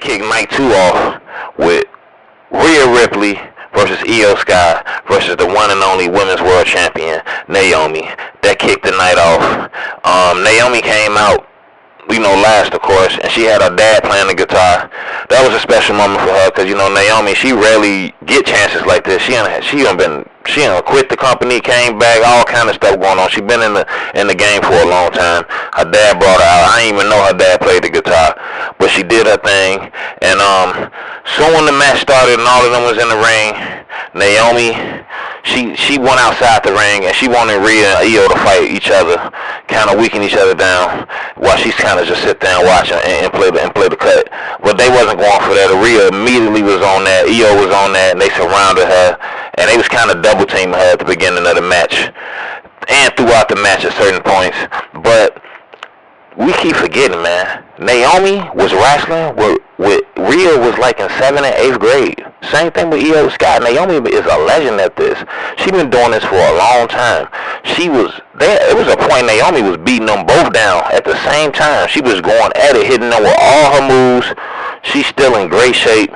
kicked night 2 off with Rhea Ripley versus Io Sky versus the one and only women's world champion, Naomi. That kicked the night off. Naomi came out, last, of course, and she had her dad playing the guitar. That was a special moment for her because, Naomi, she rarely get chances like this. She quit the company, came back, all kind of stuff going on. She been in the game for a long time. Her dad brought her out. I didn't even know her dad played the guitar, but she did her thing. And soon when the match started and all of them was in the ring, Naomi, she went outside the ring and she wanted Rhea and Io to fight each other, kind of weaken each other down, while she's kind of just sit there and watch and play the cut. But they wasn't going for that. Rhea immediately was on that. Io was on that, and they surrounded her, and they was kind of double teaming her at the beginning of the match and throughout the match at certain points. But we keep forgetting, man. Naomi was wrestling with Rhea was like in 7th and 8th grade. Same thing with Io Sky. Naomi is a legend at this. She been doing this for a long time. She was there. It was a point Naomi was beating them both down at the same time. She was going at it, hitting them with all her moves. She's still in great shape.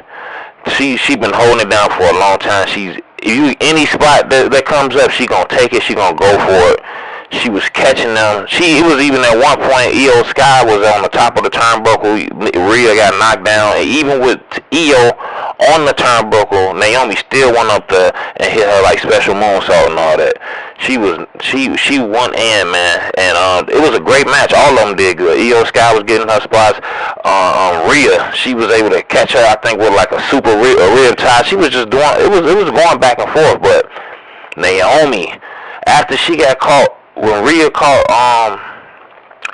She been holding it down for a long time. Any spot that comes up, she gonna take it. She gonna go for it. She was catching them. It was even at one point, Io Sky was on the top of the turnbuckle. Rhea got knocked down. And even with Io on the turnbuckle, Naomi still went up there and hit her like special moonsault and all that. She won in, man. And it was a great match. All of them did good. Io Sky was getting her spots. Rhea, she was able to catch her, I think, with like a super rib tie. She was just doing, it was going back and forth. But Naomi, after she got caught, when Rhea caught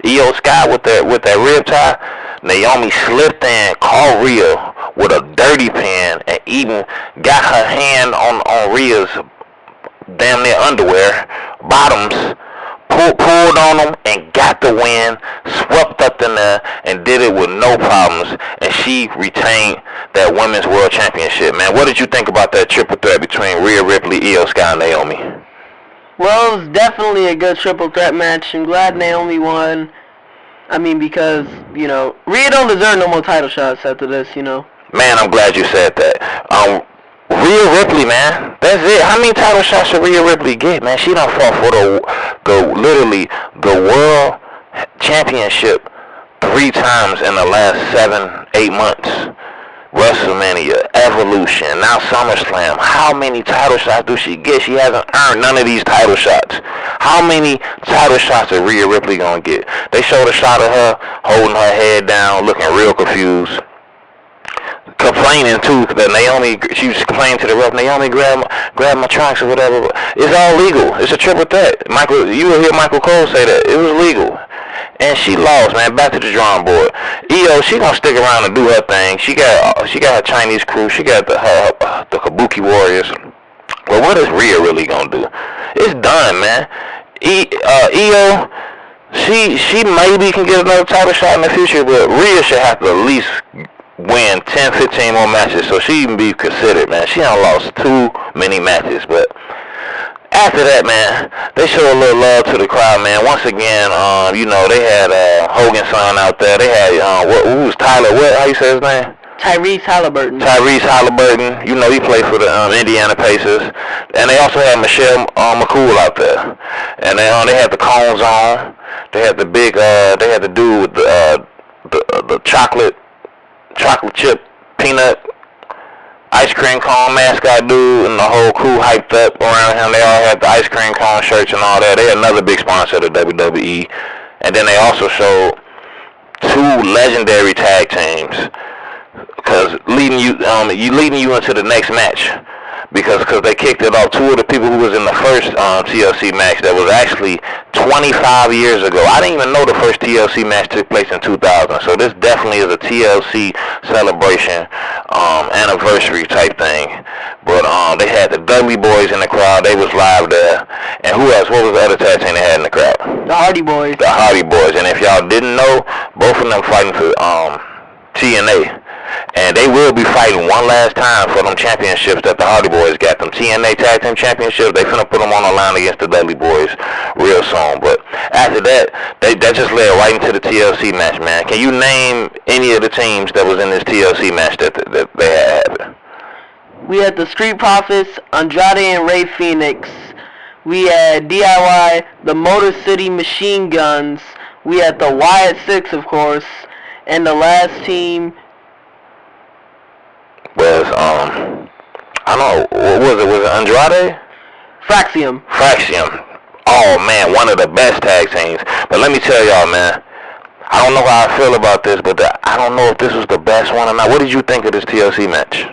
Io Sky with that rib tie, Naomi slipped in, caught Rhea with a dirty pen, and even got her hand on Rhea's damn near underwear bottoms, pulled on them and got the win, swept up in there and did it with no problems, and she retained that women's world championship. Man, what did you think about that triple threat between Rhea Ripley, Io Sky, and Naomi? Well, it was definitely a good triple threat match. I'm glad Naomi won. I mean, because, Rhea don't deserve no more title shots after this, Man, I'm glad you said that. Rhea Ripley, man, that's it. How many title shots should Rhea Ripley get, man? She done fought for literally the world championship 3 times in the last 7-8 months. WrestleMania, Evolution, now SummerSlam. How many title shots do she get? She hasn't earned none of these title shots. How many title shots is Rhea Ripley gonna get? They showed a shot of her holding her head down, looking real confused, complaining too that Naomi. She was complaining to the ref. Naomi, grab my trunks or whatever. It's all legal. It's a triple threat. You will hear Michael Cole say that it was legal. And she lost, man. Back to the drawing board. Io, she gonna stick around and do her thing. She got her Chinese crew. She got the Kabuki Warriors. But what is Rhea really gonna do? It's done, man. Io, she maybe can get another title shot in the future, but Rhea should have to at least win 10, 15 more matches so she can be considered, man. She done lost too many matches, but after that, man, they show a little love to the crowd, man. Once again, they had Hogan's son out there. They had who was Tyler? How you say his name? Tyrese Halliburton. Tyrese Halliburton. He played for the Indiana Pacers, and they also had Michelle McCool out there. And they had the cones on. They had the big. They had the dude with the chocolate chip peanut ice cream cone mascot dude, and the whole crew hyped up around him. They all had the ice cream cone shirts and all that. They had another big sponsor of the WWE. And then they also showed 2 legendary tag teams, because leading you into the next match. Because they kicked it off. 2 of the people who was in the first TLC match that was actually 25 years ago. I didn't even know the first TLC match took place in 2000. So this definitely is a TLC celebration, anniversary type thing. But they had the Dudley Boys in the crowd. They was live there. And who else? What was the other tag team they had in the crowd? The Hardy Boys. The Hardy Boys. And if y'all didn't know, both of them fighting for TNA. And they will be fighting one last time for them championships that the Hardy Boys got. Them TNA Tag Team Championships, they finna put them on the line against the Dudley Boys real soon. But after that, that just led right into the TLC match, man. Can you name any of the teams that was in this TLC match that they had happen? We had the Street Profits, Andrade and Ray Phoenix. We had DIY, the Motor City Machine Guns. We had the Wyatt Six, of course. And the last team was, I don't know, what was it? Was it Andrade? Fraxium. Oh, man, one of the best tag teams. But let me tell y'all, man, I don't know how I feel about this, but I don't know if this was the best one or not. What did you think of this TLC match?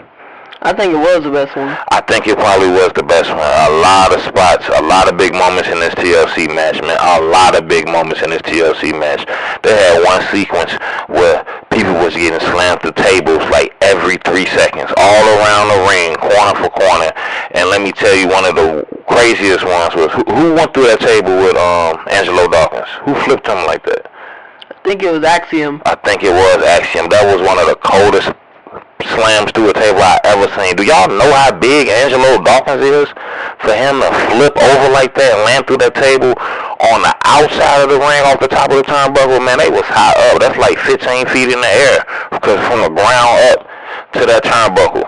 I think it was the best one. I think it probably was the best one. A lot of spots, a lot of big moments in this TLC match, man. A lot of big moments in this TLC match. They had one sequence where people was getting slammed through tables like every 3 seconds, all around the ring, corner for corner. And let me tell you, one of the craziest ones was, who went through that table with Angelo Dawkins? Who flipped him like that? I think it was Axiom. I think it was Axiom. That was one of the coldest slams through a table I ever seen. Do y'all know how big Angelo Dawkins is? For him to flip over like that and land through that table on the outside of the ring off the top of the turnbuckle, man, they was high up. That's like 15 feet in the air, because from the ground up to that turnbuckle.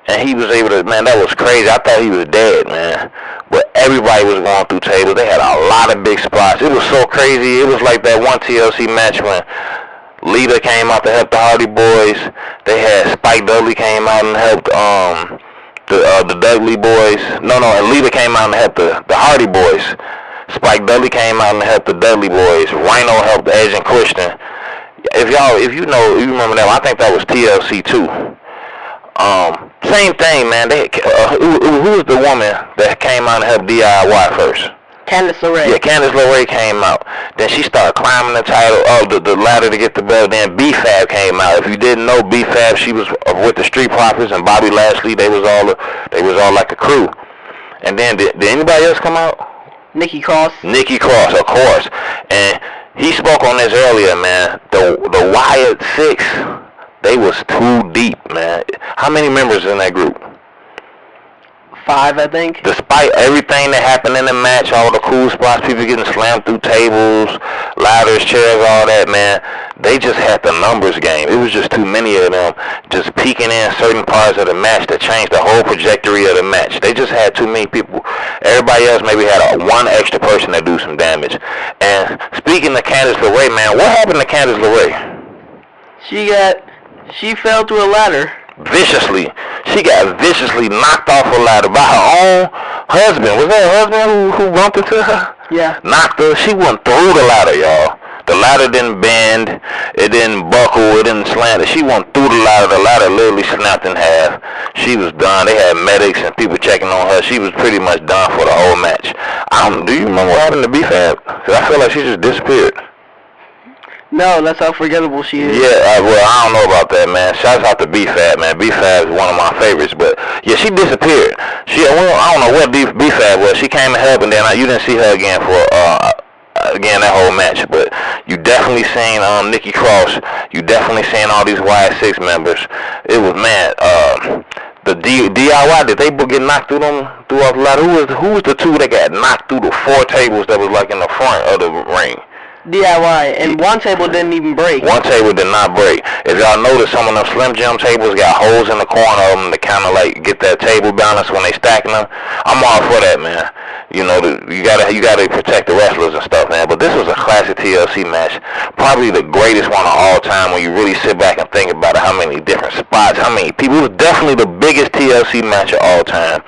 And he was able to, man, that was crazy. I thought he was dead, man. But everybody was going through tables. They had a lot of big spots. It was so crazy. It was like that one TLC match when Lita came out to help the Hardy Boys. They had Spike Dudley came out and helped the Dudley Boys. No, and Lita came out and helped the Hardy Boys. Spike Dudley came out and helped the Dudley Boys. Rhino helped Edge and Christian. If you remember that one, I think that was TLC 2. Same thing, man. Who was the woman that came out and helped DIY first? Candice LeRae. Yeah, Candice LeRae came out. Then she started climbing the the ladder to get the belt. Then B-Fab came out. If you didn't know, B-Fab, she was with the Street Profits and Bobby Lashley. They was all like a crew. And then did anybody else come out? Nikki Cross, of course. And he spoke on this earlier, man. The Wyatt Six, they was too deep, man. How many members in that group? 5, I think. Despite everything that happened in the match, all the cool spots, people getting slammed through tables, ladders, chairs, all that, man, they just had the numbers game. It was just too many of them just peeking in certain parts of the match that changed the whole trajectory of the match. They just had too many people. Everybody else maybe had one extra person that do some damage. And speaking of Candice LeRae, man, what happened to Candice LeRae? She fell through a ladder. Viciously. She got viciously knocked off a ladder by her own husband. Was that her husband who bumped into her? Yeah. Knocked her. She went through the ladder, y'all. The ladder didn't bend. It didn't buckle. It didn't slant. She went through the ladder. The ladder literally snapped in half. She was done. They had medics and people checking on her. She was pretty much done for the whole match. Do you remember what happened to B-Fab? Because I feel like she just disappeared. No, that's how forgettable she is. Yeah, well, I don't know about that, man. Shouts out to B-Fab, man. B-Fab is one of my favorites, but yeah, she disappeared. I don't know what B-Fab was. She came and helped, and then you didn't see her again for that whole match. But you definitely seen Nikki Cross. You definitely seen all these Y6 members. It was, man. The DIY, did they get knocked through off the ladder? Who was the two that got knocked through the 4 tables that was like in the front of the ring? DIY, and one table didn't even break. One table did not break. If y'all notice, some of them Slim Jim tables got holes in the corner of them to kind of like get that table balance when they stacking them. I'm all for that, man. You know, you gotta protect the wrestlers and stuff, man. But this was a classic TLC match, probably the greatest one of all time. When you really sit back and think about it, how many different spots, how many people. It was definitely the biggest TLC match of all time.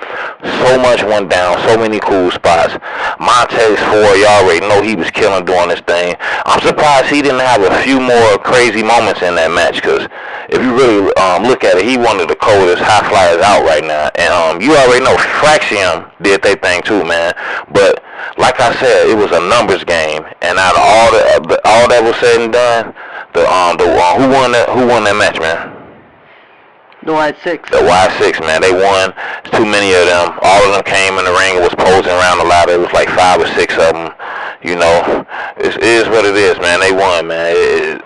So much went down, so many cool spots. Montez Ford, y'all already know he was killing doing this thing. I'm surprised he didn't have a few more crazy moments in that match, because if you really look at it, he one of the coldest high flyers out right now. And you already know Fraxium did their thing too, man. But like I said, it was a numbers game, and out of all that was said and done, who won that match, man? The Y6. The Y6, man. They won. There's too many of them. All of them came in the ring and was posing around the ladder. It was like 5 or 6 of them. You know, it is what it is, man. They won, man.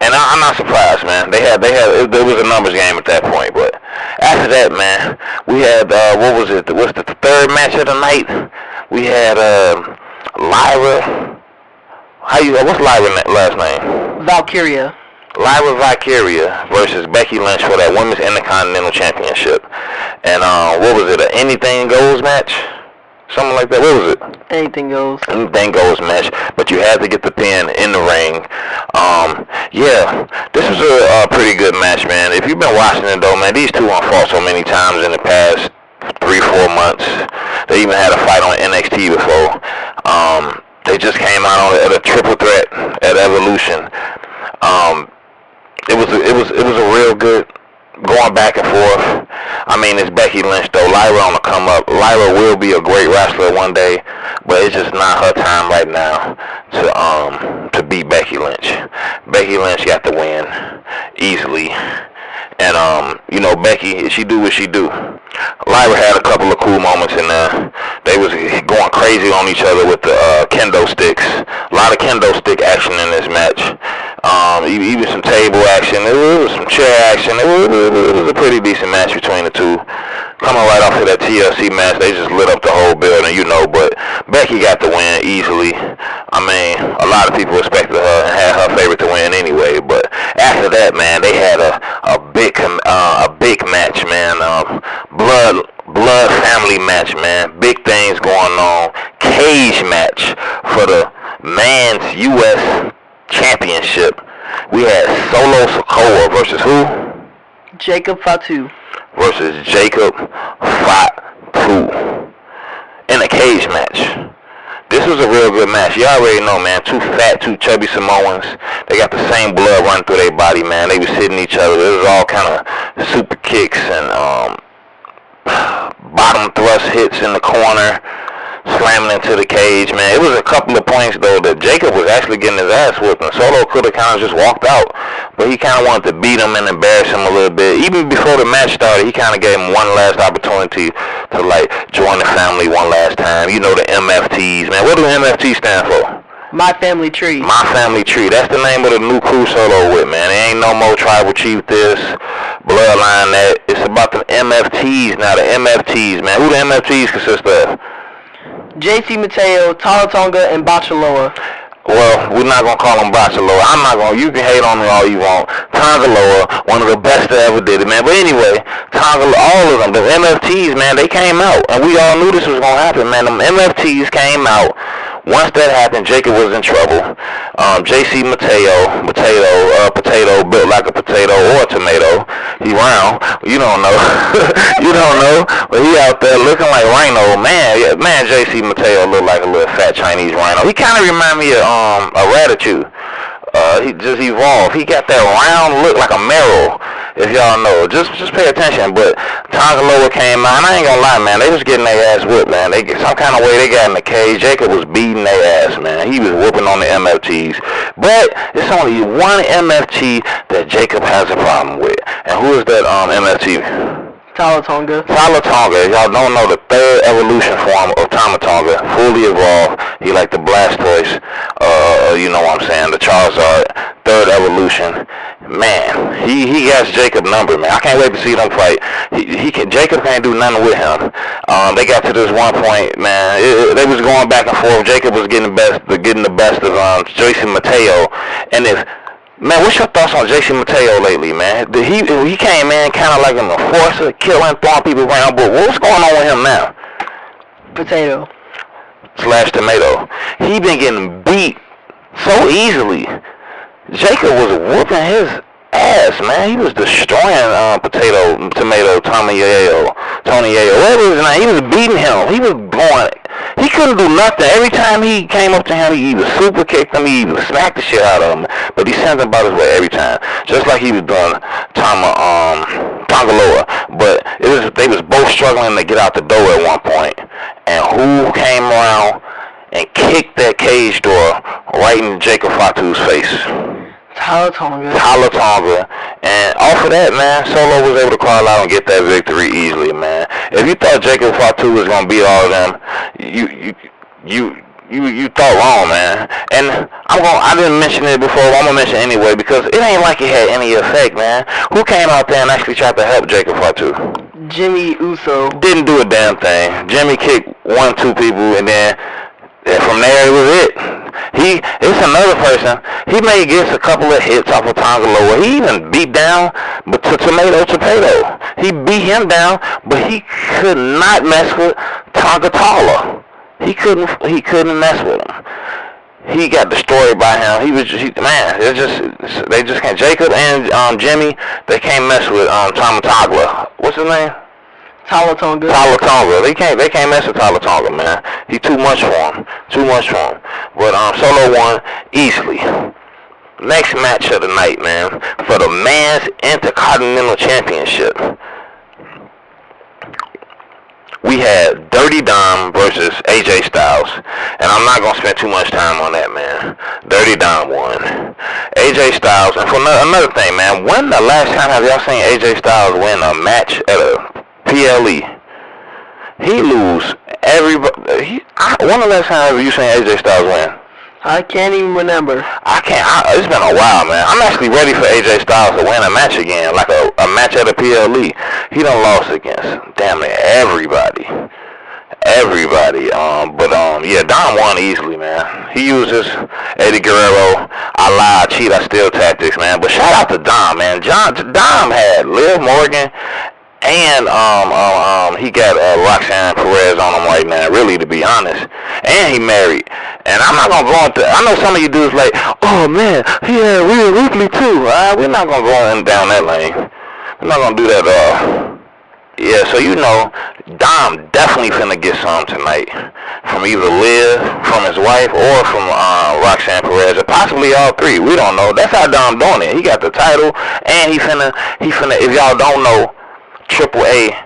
And I'm not surprised, man. It was a numbers game at that point. But after that, man, we had what was it? What's the third match of the night? We had Lyra. What's Lyra's last name? Valkyria. Lyra Valkyria versus Becky Lynch for that Women's Intercontinental Championship. And what was it? An anything goes match? Something like that. What was it? Anything goes. Anything goes match. But you had to get the pin in the ring. Yeah, this was a pretty good match, man. If you've been watching it, though, man, these two have fought so many times in the past 3-4 months. They even had a fight on NXT before. They just came out at a triple threat at Evolution. It was a real good going back and forth. I mean, it's Becky Lynch, though. Lyra on the come up. Lyra will be a great wrestler one day, but it's just not her time right now to beat Becky Lynch. Becky Lynch got the win easily. And, Becky, she do what she do. Lyra had a couple of cool moments in there. They was going crazy on each other with the kendo sticks. A lot of kendo stick action in this match. Even some table action. It was some chair action. It was a pretty decent match between the two. Coming right off of that TLC match, they just lit up the whole building, but Becky got the win easily. I mean, a lot of people respected her and had her favorite to win anyway, but after that, man, they had a big match, man. Blood family match, man. Big things going on. Cage match for the Men's U.S. Championship. We had Solo Sikoa versus who? Jacob Fatu. Versus Jacob Fatu in a cage match. This was a real good match. You already know, man. Two fat, two chubby Samoans. They got the same blood running through their body, man. They was hitting each other. It was all kind of super kicks and bottom thrust hits in the corner, slamming into the cage, man. It was a couple of points, though, that Jacob was actually getting his ass whooped, and Solo could have kind of just walked out, but he kind of wanted to beat him and embarrass him a little bit. Even before the match started, he kind of gave him one last opportunity to, join the family one last time. The MFTs, man. What do MFT stand for? My Family Tree. My Family Tree. That's the name of the new crew Solo with, man. There ain't no more Tribal Chief this, Bloodline that. It's about the MFTs now, the MFTs, man. Who the MFTs consist of? JC Mateo, Talatonga, and Bachaloa. Well, we're not going to call him Bachaloa. You can hate on me all you want. Tongaloa, one of the best that ever did it, man. But anyway, all of them, the MFTs, man, they came out. And we all knew this was going to happen, man. Them MFTs came out. Once that happened, Jacob was in trouble. JC Mateo, potato, built like a potato or a tomato. He round. You don't know. You don't know. But he out there looking like Rhino. Man, JC Mateo looked like a little fat Chinese rhino. He kind of remind me of a Ratatouille. He just evolved. He got that round look like a marrow, if y'all know. Just pay attention. But Tongaloa came out, and I ain't gonna lie, man. They was getting their ass whipped, man. Some kind of way they got in the cage. Jacob was beating their ass, man. He was whooping on the MFTs. But it's only one MFT that Jacob has a problem with. And who is that MFT? Talatonga. If y'all don't know, the third evolution form of Tamatonga, fully evolved. He like the Blastoise, you know what I'm saying, the Charizard, third evolution. Man, he got Jacob numbered, man. I can't wait to see them fight. Jacob can't do nothing with him. They got to this one point, man. They was going back and forth. Jacob was getting the best of Jason Mateo. And man, what's your thoughts on Jason Mateo lately, man? He came in kind of like an enforcer, killing, throwing people around, but what's going on with him now? Potato. / tomato. He been getting beat so easily. Jacob was whooping his ass, man. He was destroying tomato, Tony Yayo, whatever his name. He was beating him. He was blowing. He couldn't do nothing. Every time he came up to him, he either super kicked him, he either smacked the shit out of him. But he sent him about his way every time, just like he was doing Tongaloa. But they was both struggling to get out the door at one point. And who came around and kicked that cage door right in Jacob Fatu's face? Talatonga. And off of that, man, Solo was able to crawl out and get that victory easily, man. If you thought Jacob Fatu was gonna beat all of them, you thought wrong, man. And I didn't mention it before. I'm gonna mention it anyway because it ain't like it had any effect, man. Who came out there and actually tried to help Jacob Fatu? Jimmy Uso. Didn't do a damn thing. Jimmy kicked 1-2 people, and then from there it was it. It's another person. He may get a couple of hits off of Tonga Loa. He even beat down, but to Tomato. He beat him down, but he could not mess with Tonga Tala. He couldn't mess with him. He got destroyed by him. They just can't. Jacob and Jimmy, they can't mess with Tamatagla. What's his name? Talatonga. They can't mess with Talatonga, man. He too much for him. But Solo won easily. Next match of the night, man, for the Men's Intercontinental Championship. We had Dirty Dom versus AJ Styles. And I'm not going to spend too much time on that, man. Dirty Dom won. AJ Styles, and for another thing, man, when the last time have y'all seen AJ Styles win a match at a PLE? He lose everybody. When the last time have you seen AJ Styles win? I can't even remember. It's been a while, man. I'm actually ready for AJ Styles to win a match again, like a match at a PLE. He done lost against damn near everybody. Yeah, Dom won easily, man. He uses Eddie Guerrero, I lie, I cheat, I steal tactics, man. But shout out to Dom, man. Dom had Liv Morgan, and he got Roxanne Perez on him right now, really, to be honest. And he married. And I'm not going to go into, I know some of you dudes like, oh man, he had Rhea Ripley too. We're not going to go down that lane. We're not going to do that. Yeah, so you know, Dom definitely finna get some tonight. From either Liv, from his wife, or from Roxanne Perez, or possibly all three. We don't know. That's how Dom doing it. He got the title, and he finna, if y'all don't know, AAA,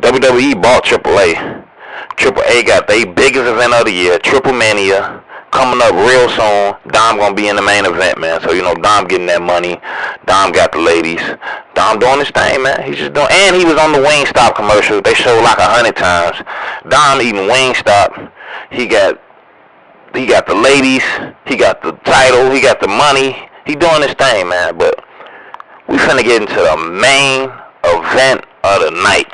WWE bought AAA. AAA got their biggest event of the year, Triple Mania, coming up real soon. Dom gonna be in the main event, man. So you know, Dom getting that money. Dom got the ladies. Dom doing his thing, man. He's just doing. And he was on the Wingstop commercial. They showed like 100 times. Dom eating Wingstop. He got the ladies. He got the title. He got the money. He doing his thing, man. But we finna get into the main event of the night.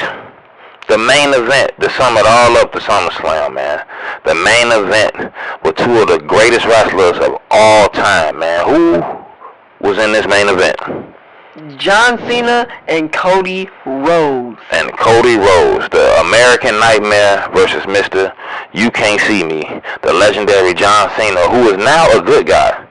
The main event to sum it all up to SummerSlam, man. The main event with two of the greatest wrestlers of all time, man. Who was in this main event? John Cena and Cody Rhodes. And Cody Rhodes, the American Nightmare versus Mr. You Can't See Me. The legendary John Cena, who is now a good guy.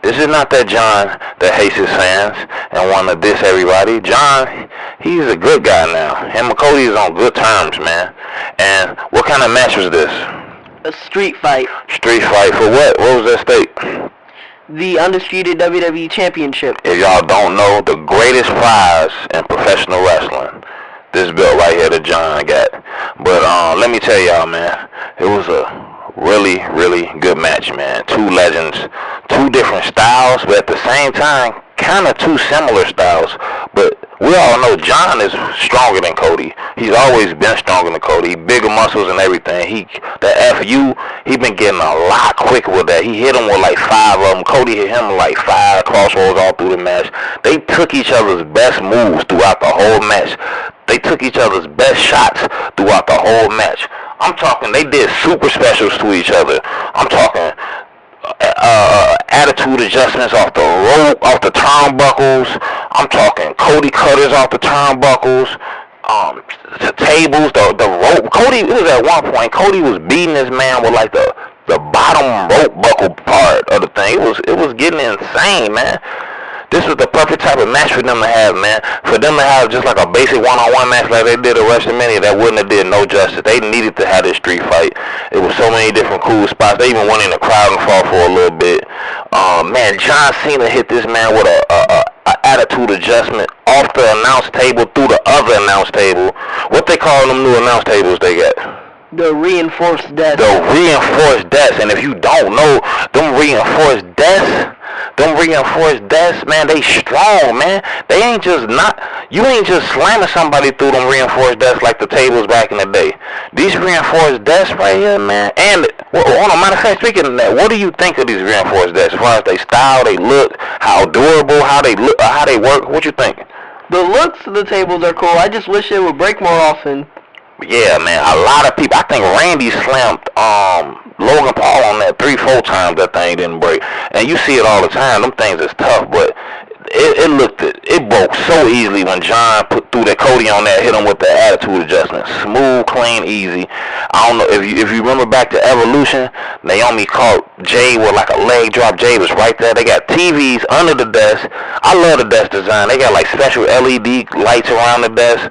This is not that John that hates his fans and want to diss everybody. John, he's a good guy now. Him and Cody is on good terms, man. And what kind of match was this? A street fight. Street fight for what? What was at stake? The undisputed WWE Championship. If y'all don't know, the greatest prize in professional wrestling. This belt right here that John got. But let me tell y'all, man, it was a really, really good match, man. Two legends, two different styles, but at the same time, kind of two similar styles. But we all know John is stronger than Cody. He's always been stronger than Cody. Bigger muscles and everything. The FU, he been getting a lot quicker with that. He hit him with like 5 of them. Cody hit him with like 5 crossroads all through the match. They took each other's best moves throughout the whole match. They took each other's best shots throughout the whole match. I'm talking, they did super specials to each other. I'm talking attitude adjustments off the rope, off the turnbuckles. I'm talking Cody cutters off the turnbuckles. The tables, the rope. Cody, it was at one point, Cody was beating this man with like the bottom rope buckle part of the thing. It was getting insane, man. This was the perfect type of match for them to have, man. For them to have just like a basic one-on-one match like they did at WrestleMania, that wouldn't have did no justice. They needed to have this street fight. It was so many different cool spots. They even went in the crowd and fought for a little bit. Man, John Cena hit this man with a attitude adjustment off the announce table through the other announce table. What they call them new announce tables they got? The reinforced death. The reinforced deaths, and if you don't know, them reinforced deaths, man, they strong, man. They ain't just you ain't just slamming somebody through them reinforced deaths like the tables back in the day. These reinforced deaths right here, man, and, on a matter of fact, speaking of that, what do you think of these reinforced deaths? As far as they style, they look, how durable, how they look, how they work, what you think? The looks of the tables are cool. I just wish they would break more often. Yeah, man, a lot of people. I think Randy slammed Logan Paul on that 3-4 times. That thing didn't break, and you see it all the time. Them things is tough, but it broke so easily when John threw that Cody on that, hit him with the attitude adjustment, smooth, clean, easy. I don't know if you remember back to Evolution. Naomi caught Jay with like a leg drop. Jay was right there. They got TVs under the desk. I love the desk design. They got like special LED lights around the desk.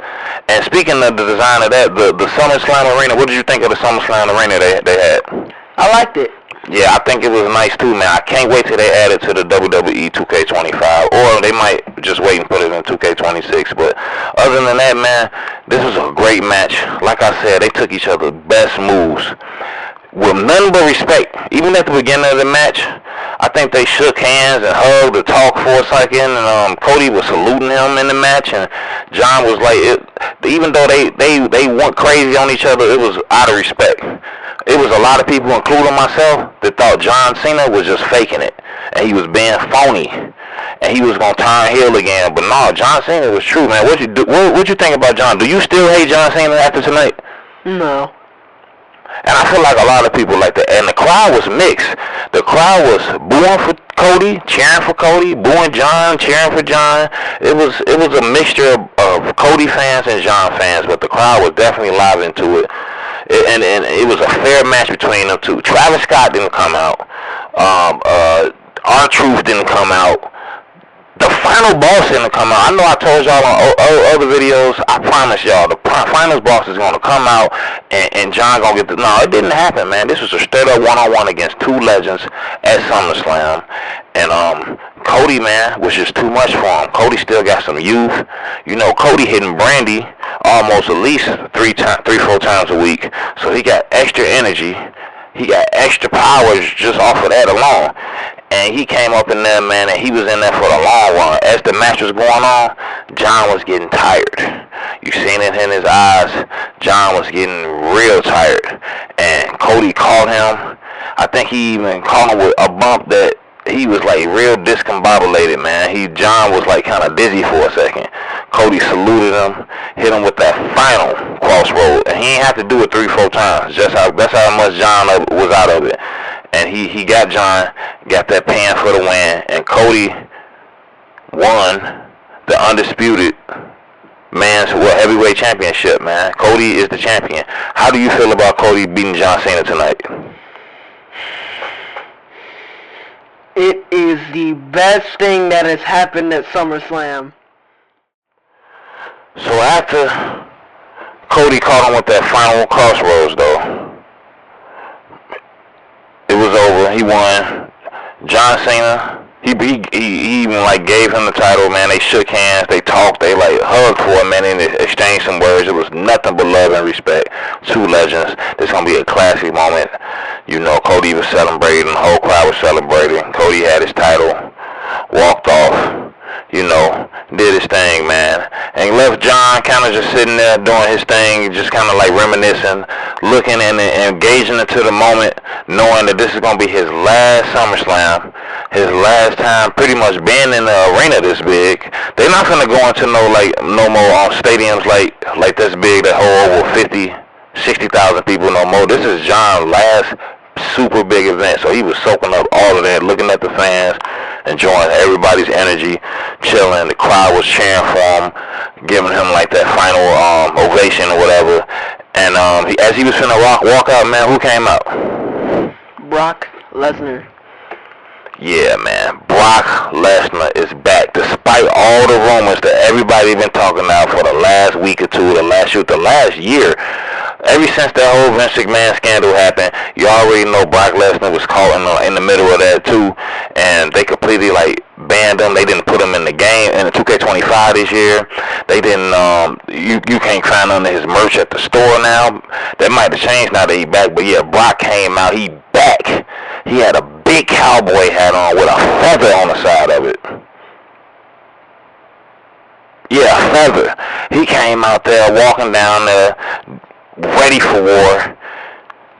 And speaking of the design of that, the SummerSlam arena, what did you think of the SummerSlam arena they had? I liked it. Yeah, I think it was nice too, man. I can't wait till they add it to the WWE 2K25, or they might just wait and put it in 2K26. But other than that, man, this was a great match. Like I said, they took each other's best moves with nothing but respect. Even at the beginning of the match, I think they shook hands and hugged or talked for a second, and Cody was saluting him in the match, and John was like, even though they went crazy on each other, it was out of respect. It was a lot of people, including myself, that thought John Cena was just faking it, and he was being phony, and he was gonna turn heel again. But no, John Cena was true, man. What you think about John? Do you still hate John Cena after tonight? No. And I feel like a lot of people like that. And the crowd was mixed. The crowd was booing for Cody, cheering for Cody, booing John, cheering for John. It was a mixture of Cody fans and John fans, but the crowd was definitely live into it. And it was a fair match between them two. Travis Scott didn't come out. R-Truth didn't come out. The final boss didn't come out. I know I told y'all on other videos, I promise y'all, the final boss is going to come out and John going to get the... No, it didn't happen, man. This was a straight-up one-on-one against two legends at SummerSlam. And Cody, man, was just too much for him. Cody still got some youth. You know, Cody hitting Brandy almost at least 3-4 times a week. So he got extra energy. He got extra powers just off of that alone. And he came up in there, man, and he was in there for the long run. As the match was going on, John was getting tired. You seen it in his eyes. John was getting real tired. And Cody caught him. I think he even caught him with a bump that he was like real discombobulated, man. John was like kind of dizzy for a second. Cody saluted him, hit him with that final crossroad. And he ain't have to do it 3-4 times. That's how much John was out of it. And he got John, got that pan for the win, and Cody won the undisputed man's heavyweight championship, man. Cody is the champion. How do you feel about Cody beating John Cena tonight? It is the best thing that has happened at SummerSlam. So after Cody caught him with that final crossroads, though, it was over. He won. John Cena, he even like gave him the title, man. They shook hands, they talked, they like hugged for a minute and exchanged some words. It was nothing but love and respect. Two legends. This gonna be a classic moment. You know, Cody was celebrating, the whole crowd was celebrating. Cody had his title, walked off, you know, did his thing, man. And left John kind of just sitting there doing his thing, just kind of like reminiscing, looking and engaging into the moment, knowing that this is going to be his last SummerSlam, his last time pretty much being in the arena this big. They're not going to go into no more stadiums like this big that hold over 50, 60,000 people no more. This is John's last super big event, so he was soaking up all of that, looking at the fans, enjoying everybody's energy, chilling. The crowd was cheering for him, giving him like that final ovation or whatever. And as he was finna walk out, man, who came out? Brock Lesnar. Yeah, man, Brock Lesnar is back, despite all the rumors that everybody been talking about for the last week or two, the last year. Ever since that whole Vince McMahon scandal happened, you already know Brock Lesnar was caught in the middle of that too, and they completely banned him. They didn't put him in the game in the 2K25 this year. They didn't. You can't find under his merch at the store now. That might have changed now that he back. But yeah, Brock came out. He back. He had a big cowboy hat on with a feather on the side of it. Yeah, a feather. He came out there walking down there, ready for war.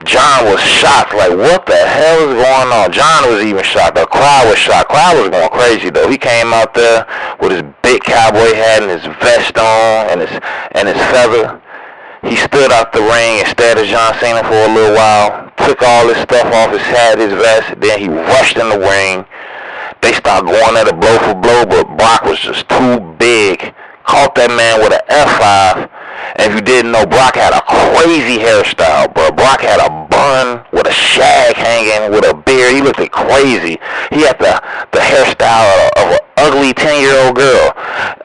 John was shocked, like, what the hell is going on? John was even shocked. The crowd was shocked. Crowd was going crazy, though. He came out there with his big cowboy hat and his vest on and his feather. He stood out the ring and stared at John Cena for a little while, took all his stuff off his hat, his vest, then he rushed in the ring. They started going at it blow for blow, but Brock was just too big. Caught that man with an F5. And if you didn't know, Brock had a crazy hairstyle, bro. Brock had a bun with a shag hanging, with a beard. He looked crazy. He had the hairstyle of an ugly 10-year-old girl.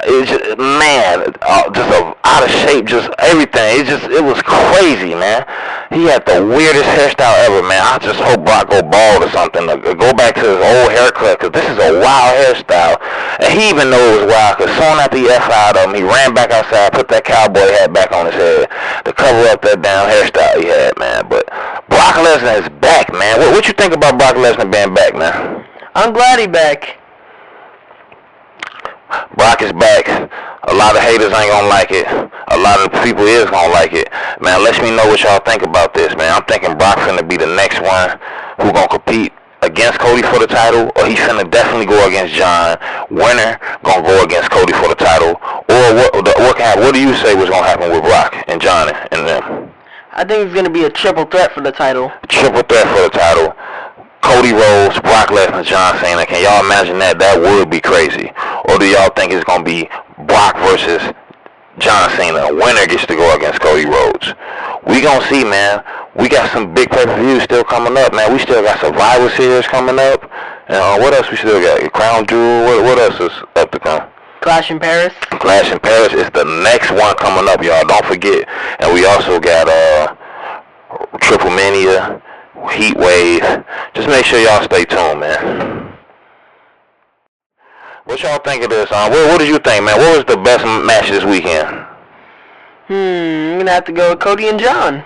It was just, man, just out of shape, just everything. It was crazy, man. He had the weirdest hairstyle ever, man. I just hope Brock go bald or something. Go back to his old haircut, because this is a wild hairstyle. And he even knew it was wild, because soon after he F5'd him, he ran back outside, put that cowboy hat back on his head to cover up that down hairstyle he had, man. But Brock Lesnar is back, man. What you think about Brock Lesnar being back, man? I'm glad he's back. Brock is back. A lot of haters ain't gonna like it. A lot of people is gonna like it. Man, let me know what y'all think about this, man. I'm thinking Brock finna be the next one who gonna compete against Cody for the title, or he's finna definitely go against John. Winner gonna go against Cody for the title. Or what do you say was gonna happen with Brock and John and them? I think it's gonna be a triple threat for the title. Triple threat for the title. Cody Rhodes, Brock Lesnar, John Cena. Can y'all imagine that? That would be crazy. Or do y'all think it's going to be Brock versus John Cena? Winner gets to go against Cody Rhodes. We going to see, man. We got some big pay-per-views still coming up, man. We still got Survivor Series coming up. And what else we still got? Crown Jewel. What else is up to come? Clash in Paris. Clash in Paris is the next one coming up, y'all. Don't forget. And we also got Triple Mania, Heat Wave. Just make sure y'all stay tuned, man. What y'all think of this? What did you think, man? What was the best match this weekend? I'm gonna have to go with Cody and John.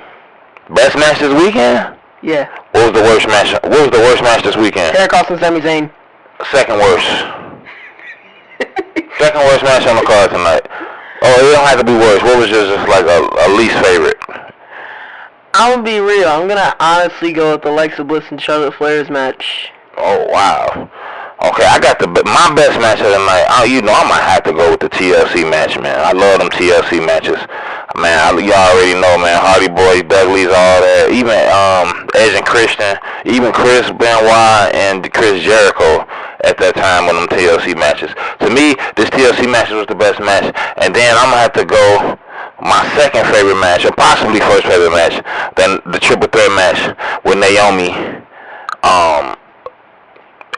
Best match this weekend? Yeah. What was the worst match? What was the worst match this weekend? Eric Austin, Sami Zayn. Second worst. Second worst match on the card tonight. Oh, it don't have to be worse. What was just like a least favorite? I'm gonna be real. I'm gonna honestly go with the Alexa Bliss and Charlotte Flair's match. Oh, wow. Okay, I got my best match of the night. I'm gonna have to go with the TLC match, man. I love them TLC matches, man. Y'all already know, man. Hardy Boys, Dudley's, all that. Even Edge and Christian, even Chris Benoit and Chris Jericho at that time on them TLC matches. To me, this TLC match was the best match. And then I'm gonna have to go my second favorite match, or possibly first favorite match, then the triple threat match with Naomi,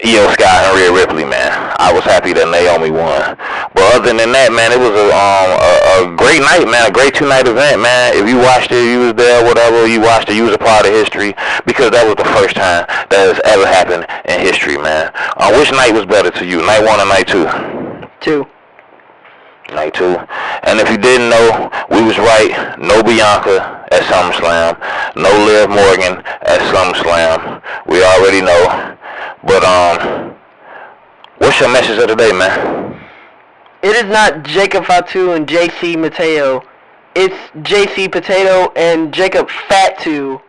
Io Sky and Rhea Ripley, man. I was happy that Naomi won. But other than that, man, it was a great night, man. A great 2-night event, man. If you watched it, you was there, whatever, you watched it, you was a part of history, because that was the first time that has ever happened in history, man. Which night was better to you, night 1 or night 2? 2. Night 2. And if you didn't know, we was right. No Bianca at SummerSlam. No Liv Morgan at SummerSlam. We already know. But what's your message of the day, man? It is not Jacob Fatu and JC Mateo. It's JC Potato and Jacob Fatu.